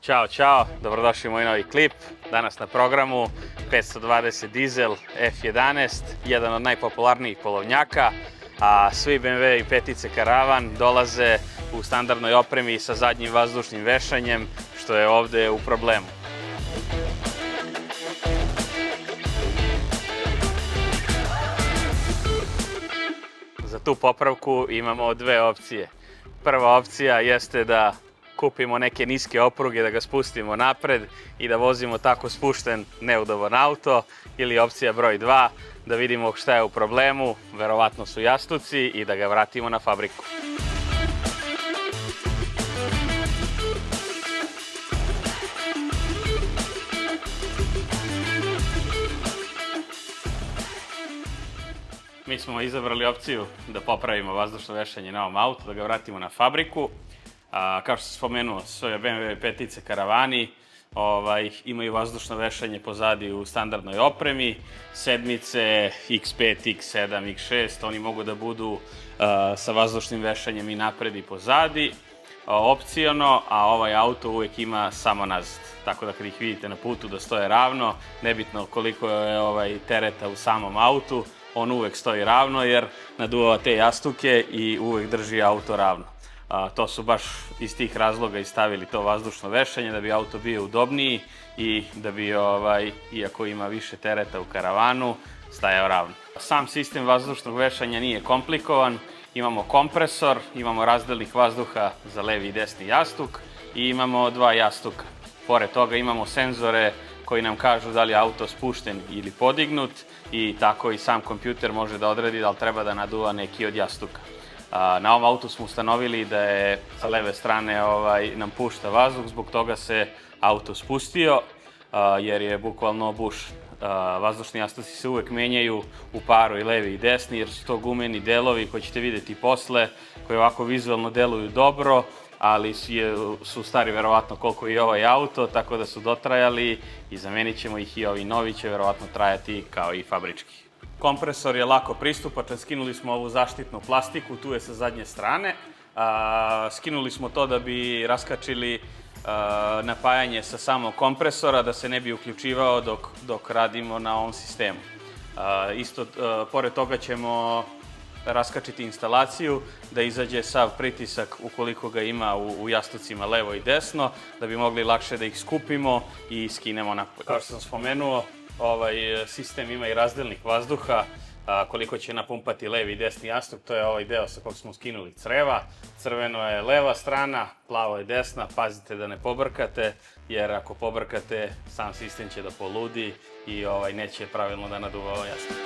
Ćao, dobrodošli u moj novi klip. Danas na programu 520 dizel F11, jedan od najpopularnijih polovnjaka, a svi BMW i petice Karavan dolaze u standardnoj opremi sa zadnjim vazdušnim vešanjem, što je ovde u problemu. Za tu popravku imamo dve opcije. Prva opcija jeste da kupimo neke niske opruge, da ga spustimo napred i da vozimo tako spušten, neudoban auto. Ili opcija broj 2, da vidimo šta je u problemu, verovatno su jastuci, i da ga vratimo na fabriku. Mi smo izabrali opciju da popravimo vazdušno vešanje na ovom autu, da ga vratimo na fabriku. Kao što sam spomenuo, su BMW petice Karavani, imaju vazdušno vešanje pozadi u standardnoj opremi. Sedmice, X5, X7, X6, oni mogu da budu sa vazdušnim vešanjem i napred i pozadi, opciono, a ovaj auto uvek ima samo nazad. Tako da kad ih vidite na putu da stoje ravno, nebitno koliko je tereta u samom autu, on uvek stoji ravno jer naduvava te jastuke i uvek drži auto ravno. To su baš iz tih razloga i stavili to vazdušno vešanje, da bi auto bio udobniji i da bi, iako ima više tereta u Karavanu, stajao ravno. Sam sistem vazdušnog vešanja nije komplikovan. Imamo kompresor, imamo razdelnik vazduha za levi i desni jastuk i imamo dva jastuka. Pored toga imamo senzore koji nam kažu da li je auto spušten ili podignut, i tako i sam kompjuter može da odredi da li treba da naduva neki od jastuka. Na ovom autu smo ustanovili da je sa leve strane nam pušta vazduh, zbog toga se auto spustio jer je bukvalno bušen. Vazdušni jastuci se uvek menjaju u paru, i levi i desni, jer su to gumeni delovi koji ćete videti posle, koji ovako vizualno deluju dobro, ali su stari verovatno koliko i ovaj auto, tako da su dotrajali i zamenit ćemo ih, i ovi novi će verovatno trajati kao i fabrički. Kompresor je lako pristupačan, skinuli smo ovu zaštitnu plastiku, tu je sa zadnje strane. Skinuli smo to da bi raskačili napajanje sa samog kompresora, da se ne bi uključivao dok radimo na ovom sistemu. Isto, pored toga ćemo raskačiti instalaciju, da izađe sav pritisak ukoliko ga ima u jastucima levo i desno, da bi mogli lakše da ih skupimo i skinemo napolje. Kao što sam spomenuo, ovaj sistem ima i razdelnik vazduha, koliko će napumpati levi i desni jastuk. To je ovaj deo sa kog smo skinuli creva. Crveno je leva strana, plavo je desna. Pazite da ne pobrkate, jer ako pobrkate, sam sistem će da poludi i neće pravilno da naduva ovaj jastuk.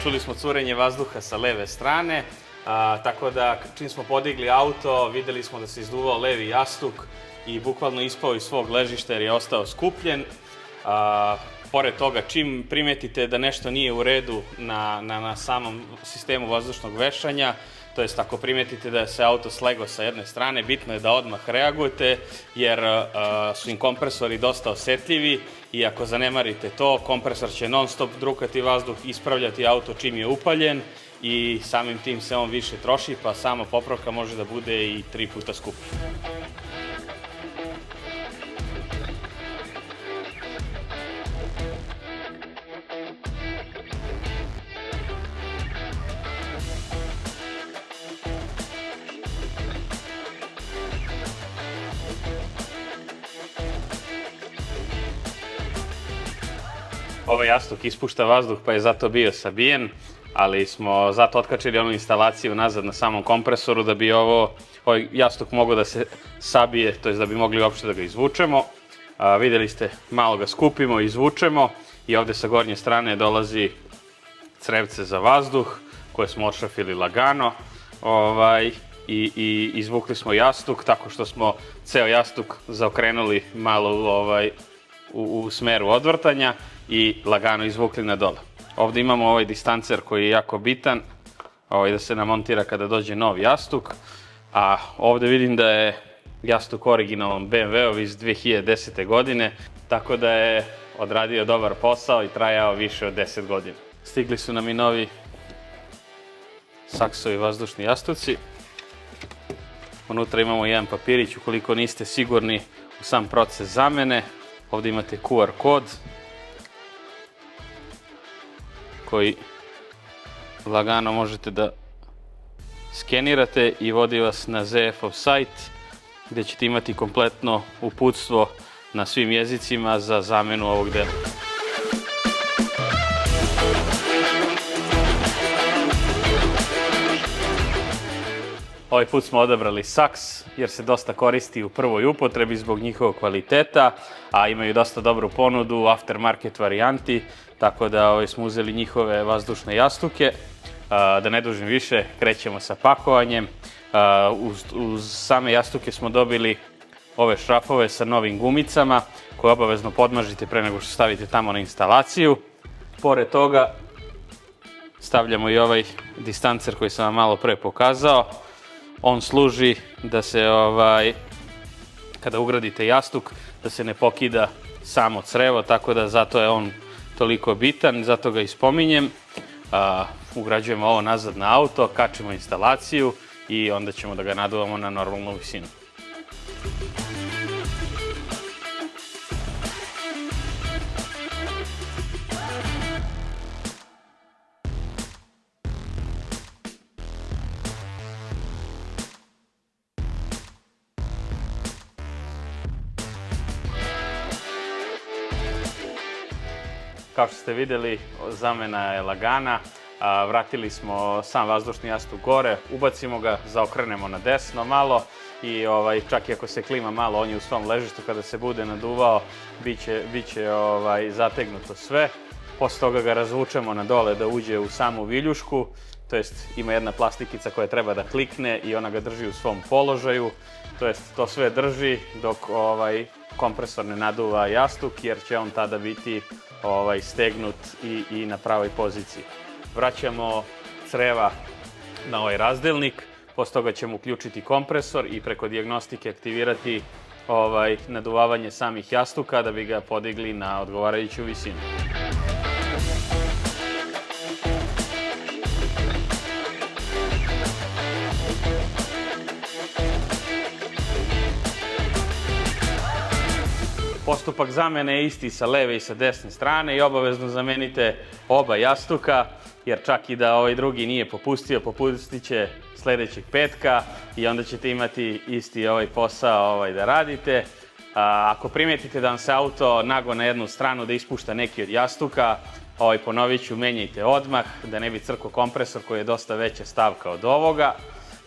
Čuli smo curenje vazduha sa leve strane, tako da čim smo podigli auto, videli smo da se izduvao levi jastuk i bukvalno ispao iz svog ležišta jer je ostao skupljen. Pored toga, čim primetite da nešto nije u redu na samom sistemu vazdušnog vešanja, to jest ako primetite da se auto slegao sa jedne strane, bitno je da odmah reagujete, jer su im kompresori dosta osetljivi i ako zanemarite to, kompresor će non stop drukati vazduh, ispravljati auto čim je upaljen i samim tim se on više troši, pa sama popravka može da bude i 3 puta skuplja. Ovaj jastuk ispušta vazduh, pa je zato bio sabijen, ali smo zato otkačili onu instalaciju nazad na samom kompresoru da bi ovaj jastuk mogao da se sabije, to je da bi mogli uopšte da ga izvučemo. Videli ste, malo ga skupimo, izvučemo i ovde sa gornje strane dolazi crevce za vazduh koje smo odšrafili lagano i izvukli smo jastuk tako što smo ceo jastuk zaokrenuli malo u smeru odvrtanja i lagano izvukli na dole. Ovde imamo ovaj distancer koji je jako bitan, da se namontira kada dođe novi jastuk, a ovde vidim da je jastuk originalan BMW-ov iz 2010. godine, tako da je odradio dobar posao i trajao više od 10 godina. Stigli su nam i novi Saksovi vazdušni jastuci. Unutra imamo jedan papirić ukoliko niste sigurni u sam proces zamene. Ovdje imate QR kod koji lagano možete da skenirate i vodi vas na ZF-ov sajt gdje ćete imati kompletno uputstvo na svim jezicima za zamenu ovog dela. Ovaj put smo odabrali Saks jer se dosta koristi u prvoj upotrebi zbog njihovog kvaliteta, a imaju dosta dobru ponudu u aftermarket varijanti, tako da smo uzeli njihove vazdušne jastuke. Da ne dužim više, krećemo sa pakovanjem. Uz same jastuke smo dobili ove šrafove sa novim gumicama koje obavezno podmažite pre nego što stavite tamo na instalaciju. Pored toga stavljamo i ovaj distancer koji sam vam malo pre pokazao. On služi da se, kada ugradite jastuk, da se ne pokida samo crevo, tako da zato je on toliko bitan, zato ga i spominjem. Ugrađujemo ovo nazad na auto, kačimo instalaciju i onda ćemo da ga naduvamo na normalnu visinu. Kao što ste vidjeli, zamena je lagana. Vratili smo sam vazdušni jastuk gore, ubacimo ga, zaokrenemo na desno malo i čak i ako se klima malo, on je u svom ležištu, kada se bude naduvao, bit će zategnuto sve. Posle toga ga razvučemo na dole da uđe u samu viljušku, to jest ima jedna plastikica koja treba da klikne i ona ga drži u svom položaju, to jest to sve drži dok kompresor ne naduva jastuk jer će on tada biti stegnut i na pravoj poziciji. Vraćamo creva na ovaj razdelnik, posle toga ćemo uključiti kompresor i preko dijagnostike aktivirati naduvavanje samih jastuka da bi ga podigli na odgovarajuću visinu. Postupak zamene je isti sa leve i sa desne strane i obavezno zamenite oba jastuka, jer čak i da ovaj drugi nije popustio, popustit će sledećeg petka i onda ćete imati isti ovaj posao da radite. Ako primetite da vam se auto nago na jednu stranu da ispušta neki od jastuka, ponovit ću, menjajte odmah da ne bi crko kompresor koji je dosta veća stavka od ovoga.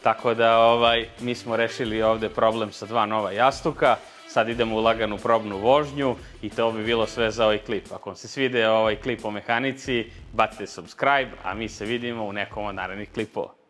Tako da mi smo rešili ovde problem sa dva nova jastuka. Sad idemo u laganu probnu vožnju i to bi bilo sve za ovaj klip. Ako vam se svidio ovaj klip o mehanici, bacite subscribe, a mi se vidimo u nekom od narednih klipova.